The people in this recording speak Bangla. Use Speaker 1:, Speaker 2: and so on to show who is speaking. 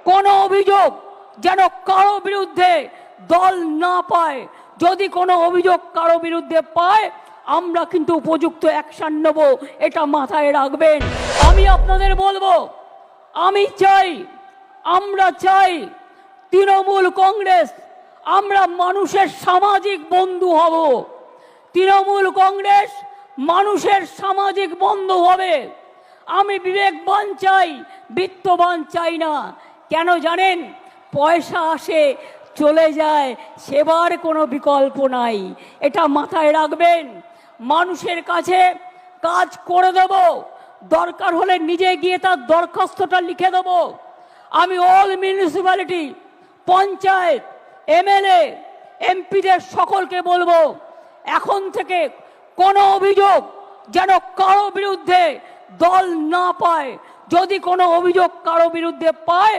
Speaker 1: কোনো অভিযোগ যেন কারো বিরুদ্ধে দল না পায়। যদি কোনো অভিযোগ কারো বিরুদ্ধে পায় আমরা কিন্তু উপযুক্ত অ্যাকশন নেব, এটা মাথায় রাখবেন। আমি আপনাদের বলবো, আমি চাই, আমরা চাই তৃণমূল কংগ্রেস আমরা মানুষের সামাজিক বন্ধু হব। তৃণমূল কংগ্রেস মানুষের সামাজিক বন্ধু হবে। আমি বিবেকবান চাই, বিত্তবান চাই না। কেন জানেন? পয়সা আসে চলে যায়, সেবার কোনো বিকল্প নাই, এটা মাথায় রাখবেন। মানুষের কাছে কাজ করে দেব, দরকার হলে নিজে গিয়ে তার দরখাস্তটা লিখে দেব। আমি অল মিউনিসিপ্যালিটি, পঞ্চায়েত, এমএলএ, এমপিদের সকলকে বলবো, এখন থেকে কোনো অভিযোগ যেন কারো বিরুদ্ধে দল না পায়। যদি কোনো অভিযোগ কারো বিরুদ্ধে পায়